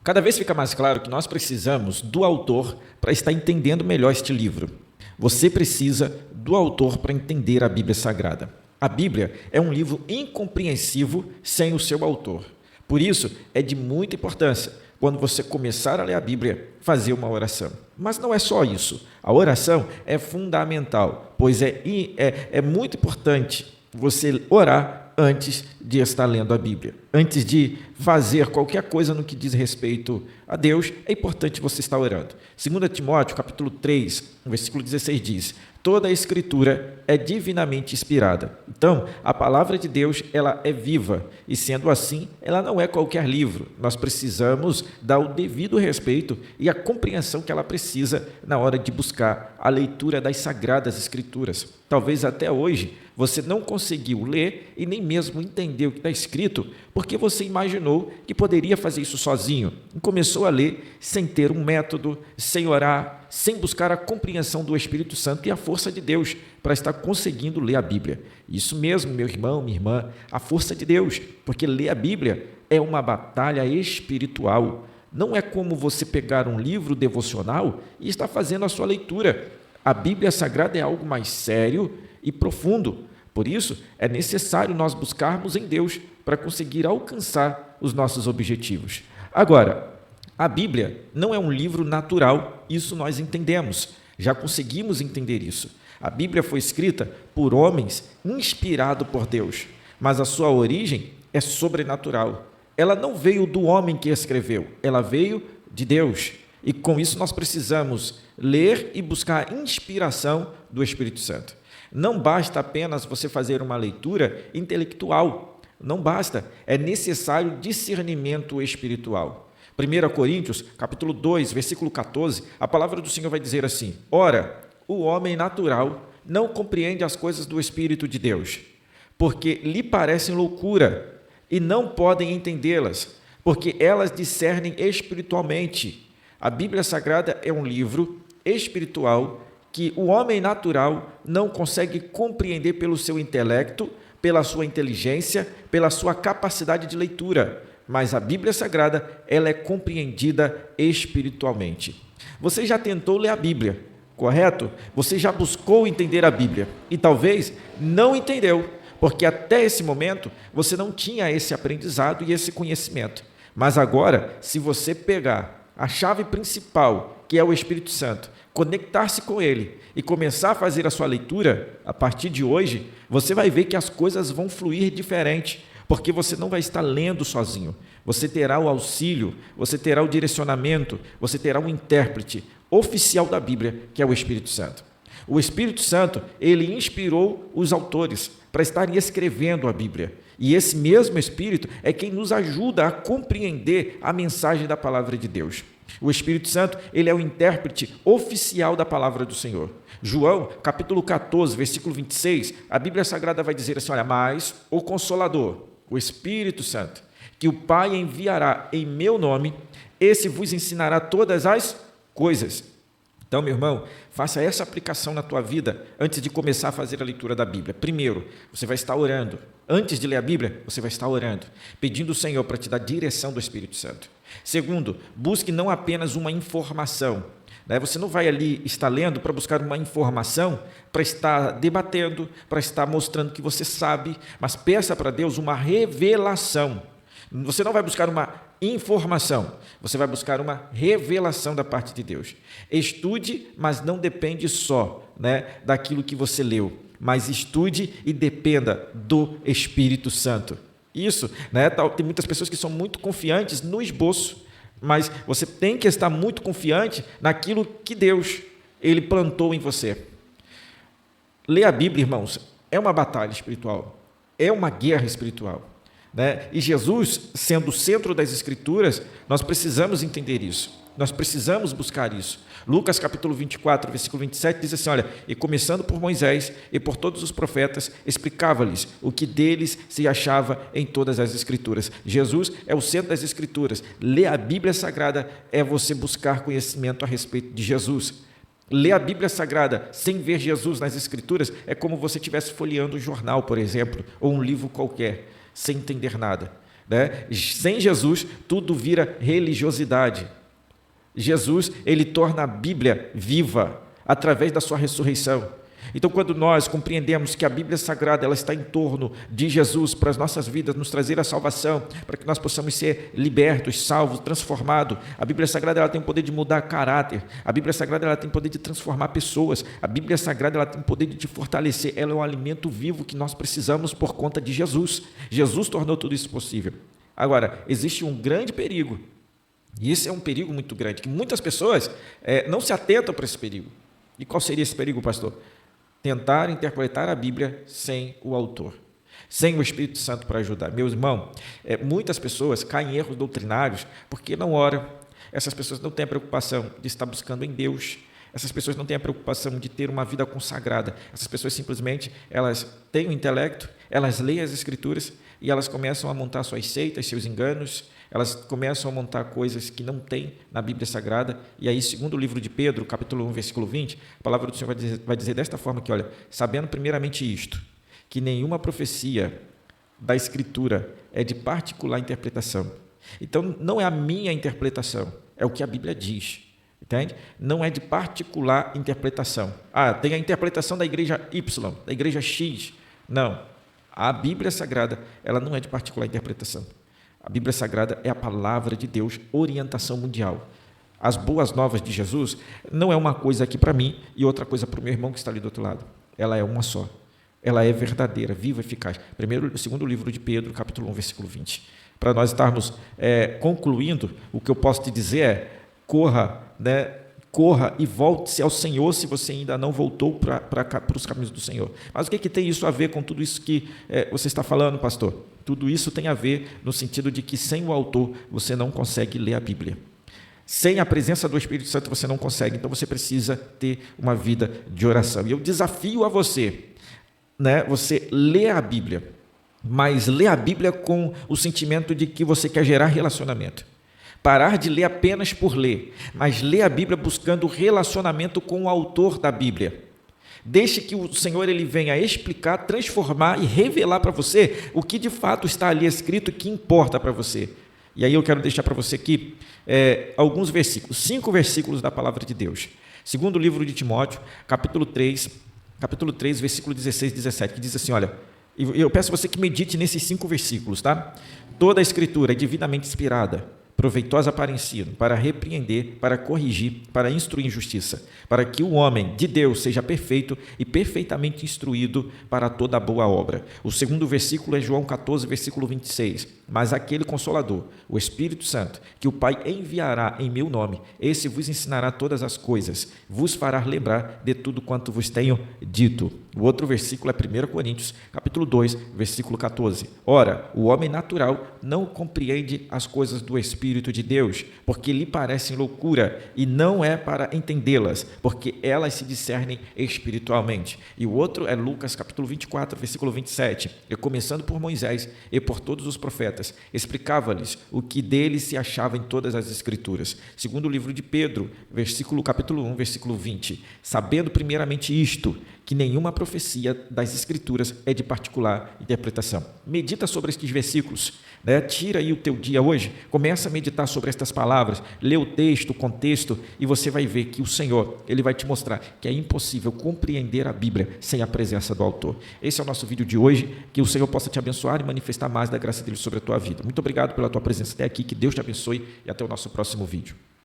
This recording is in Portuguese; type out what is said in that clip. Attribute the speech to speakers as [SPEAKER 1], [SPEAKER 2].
[SPEAKER 1] Cada vez fica mais claro que nós precisamos do autor para estar entendendo melhor este livro. Você precisa do autor para entender a Bíblia Sagrada. A Bíblia é um livro incompreensível sem o seu autor. Por isso, é de muita importância, quando você começar a ler a Bíblia, fazer uma oração. Mas não é só isso. A oração é fundamental, pois é muito importante você orar antes de estar lendo a Bíblia. Antes de fazer qualquer coisa no que diz respeito a Deus, é importante você estar orando. 2 Timóteo, capítulo 3, versículo 16 diz: toda a Escritura é divinamente inspirada. Então, a palavra de Deus, ela é viva, e sendo assim, ela não é qualquer livro. Nós precisamos dar o devido respeito e a compreensão que ela precisa na hora de buscar a leitura das Sagradas Escrituras. Talvez até hoje você não conseguiu ler e nem mesmo entender o que está escrito, porque você imaginou que poderia fazer isso sozinho e começou a ler sem ter um método, sem orar, sem buscar a compreensão do Espírito Santo e a força de Deus para estar conseguindo ler a Bíblia. Isso mesmo, meu irmão, minha irmã, a força de Deus, porque ler a Bíblia é uma batalha espiritual. Não é como você pegar um livro devocional e estar fazendo a sua leitura. A Bíblia Sagrada é algo mais sério e profundo. Por isso, é necessário nós buscarmos em Deus para conseguir alcançar os nossos objetivos. Agora, a Bíblia não é um livro natural, isso nós entendemos, já conseguimos entender isso. A Bíblia foi escrita por homens inspirados por Deus, mas a sua origem é sobrenatural. Ela não veio do homem que escreveu, ela veio de Deus. E com isso nós precisamos ler e buscar inspiração do Espírito Santo. Não basta apenas você fazer uma leitura intelectual, não basta, é necessário discernimento espiritual. 1 Coríntios, capítulo 2, versículo 14, a palavra do Senhor vai dizer assim: ora, o homem natural não compreende as coisas do Espírito de Deus, porque lhe parecem loucura, e não podem entendê-las, porque elas discernem espiritualmente. A Bíblia Sagrada é um livro espiritual que o homem natural não consegue compreender pelo seu intelecto, pela sua inteligência, pela sua capacidade de leitura, mas a Bíblia Sagrada, ela é compreendida espiritualmente. Você já tentou ler a Bíblia, correto? Você já buscou entender a Bíblia e talvez não entendeu, porque até esse momento você não tinha esse aprendizado e esse conhecimento. Mas agora, se você pegar a chave principal, que é o Espírito Santo, conectar-se com ele e começar a fazer a sua leitura, a partir de hoje, você vai ver que as coisas vão fluir diferente, porque você não vai estar lendo sozinho. Você terá o auxílio, você terá o direcionamento, você terá um intérprete oficial da Bíblia, que é o Espírito Santo. O Espírito Santo, ele inspirou os autores para estarem escrevendo a Bíblia. E esse mesmo Espírito é quem nos ajuda a compreender a mensagem da palavra de Deus. O Espírito Santo, ele é o intérprete oficial da palavra do Senhor. João, capítulo 14, versículo 26, a Bíblia Sagrada vai dizer assim: olha, mas o Consolador, o Espírito Santo, que o Pai enviará em meu nome, esse vos ensinará todas as coisas. Então, meu irmão, faça essa aplicação na tua vida antes de começar a fazer a leitura da Bíblia. Primeiro, você vai estar orando. Antes de ler a Bíblia, você vai estar orando, pedindo ao Senhor para te dar direção do Espírito Santo. Segundo, busque não apenas uma informação. Você não vai ali estar lendo para buscar uma informação, para estar debatendo, para estar mostrando que você sabe, mas peça para Deus uma revelação. Você não vai buscar uma informação, você vai buscar uma revelação da parte de Deus. Estude, mas não depende só daquilo que você leu, mas estude e dependa do Espírito Santo. Isso, tem muitas pessoas que são muito confiantes no esboço, mas você tem que estar muito confiante naquilo que Deus, ele plantou em você. Ler a Bíblia, irmãos, é uma batalha espiritual, é uma guerra espiritual. E Jesus, sendo o centro das Escrituras, nós precisamos entender isso, nós precisamos buscar isso. Lucas capítulo 24, versículo 27 diz assim: olha, e começando por Moisés e por todos os profetas, explicava-lhes o que deles se achava em todas as Escrituras. Jesus é o centro das Escrituras. Ler a Bíblia Sagrada é você buscar conhecimento a respeito de Jesus. Ler a Bíblia Sagrada sem ver Jesus nas Escrituras é como você estivesse folheando um jornal, por exemplo, ou um livro qualquer, sem entender nada. né? Sem Jesus, tudo vira religiosidade. Jesus, ele torna a Bíblia viva através da sua ressurreição. Então, quando nós compreendemos que a Bíblia Sagrada ela está em torno de Jesus para as nossas vidas, nos trazer a salvação, para que nós possamos ser libertos, salvos, transformados. A Bíblia Sagrada ela tem o poder de mudar caráter. A Bíblia Sagrada ela tem o poder de transformar pessoas. A Bíblia Sagrada ela tem o poder de te fortalecer. Ela é um alimento vivo que nós precisamos por conta de Jesus. Jesus tornou tudo isso possível. Agora, existe um grande perigo, e esse é um perigo muito grande, que muitas pessoas não se atentam para esse perigo. E qual seria esse perigo, pastor? Tentar interpretar a Bíblia sem o autor, sem o Espírito Santo para ajudar. Meu irmão, muitas pessoas caem em erros doutrinários porque não oram. Essas pessoas não têm a preocupação de estar buscando em Deus. Essas pessoas não têm a preocupação de ter uma vida consagrada. Essas pessoas simplesmente, elas têm o intelecto, elas leem as Escrituras e elas começam a montar suas seitas, seus enganos, elas começam a montar coisas que não tem na Bíblia Sagrada. E aí, segundo o livro de Pedro, capítulo 1, versículo 20, a palavra do Senhor vai dizer desta forma que, olha, sabendo primeiramente isto, que nenhuma profecia da Escritura é de particular interpretação. Então, não é a minha interpretação, é o que a Bíblia diz. Entende? Não é de particular interpretação. Tem a interpretação da igreja Y, da igreja X. Não. A Bíblia Sagrada, ela não é de particular interpretação. A Bíblia Sagrada é a palavra de Deus, orientação mundial. As boas novas de Jesus não é uma coisa aqui para mim e outra coisa para o meu irmão que está ali do outro lado. Ela é uma só. Ela é verdadeira, viva e eficaz. Segundo livro de Pedro, capítulo 1, versículo 20. Para nós estarmos concluindo, o que eu posso te dizer é: corra e volte-se ao Senhor se você ainda não voltou para os caminhos do Senhor. Mas o que tem isso a ver com tudo isso que você está falando, pastor? Tudo isso tem a ver no sentido de que sem o autor você não consegue ler a Bíblia. Sem a presença do Espírito Santo você não consegue, então você precisa ter uma vida de oração. E eu desafio a você, você lê a Bíblia, mas lê a Bíblia com o sentimento de que você quer gerar relacionamento. Parar de ler apenas por ler, mas ler a Bíblia buscando relacionamento com o autor da Bíblia. Deixe que o Senhor ele venha explicar, transformar e revelar para você o que de fato está ali escrito que importa para você. E aí eu quero deixar para você aqui alguns versículos, 5 versículos da palavra de Deus. Segundo o livro de Timóteo, capítulo 3, versículo 16 e 17, que diz assim, olha, eu peço a você que medite nesses 5 versículos, tá? Toda a Escritura é divinamente inspirada, proveitosa para ensino, para repreender, para corrigir, para instruir em justiça, para que o homem de Deus seja perfeito e perfeitamente instruído para toda boa obra. O segundo versículo é João 14, versículo 26. Mas aquele Consolador, o Espírito Santo, que o Pai enviará em meu nome, esse vos ensinará todas as coisas, vos fará lembrar de tudo quanto vos tenho dito. O outro versículo é 1 Coríntios, capítulo 2, versículo 14. Ora, o homem natural não compreende as coisas do Espírito de Deus, porque lhe parecem loucura, e não é para entendê-las, porque elas se discernem espiritualmente. E o outro é Lucas, capítulo 24, versículo 27. E começando por Moisés e por todos os profetas, explicava-lhes o que deles se achava em todas as Escrituras. Segundo o livro de Pedro, capítulo 1, versículo 20. Sabendo primeiramente isto, que nenhuma profecia das Escrituras é de particular interpretação. Medita sobre estes versículos, tira aí o teu dia hoje, começa a meditar sobre estas palavras, lê o texto, o contexto, e você vai ver que o Senhor, ele vai te mostrar que é impossível compreender a Bíblia sem a presença do autor. Esse é o nosso vídeo de hoje, que o Senhor possa te abençoar e manifestar mais da graça dele sobre a tua vida. Muito obrigado pela tua presença até aqui, que Deus te abençoe e até o nosso próximo vídeo.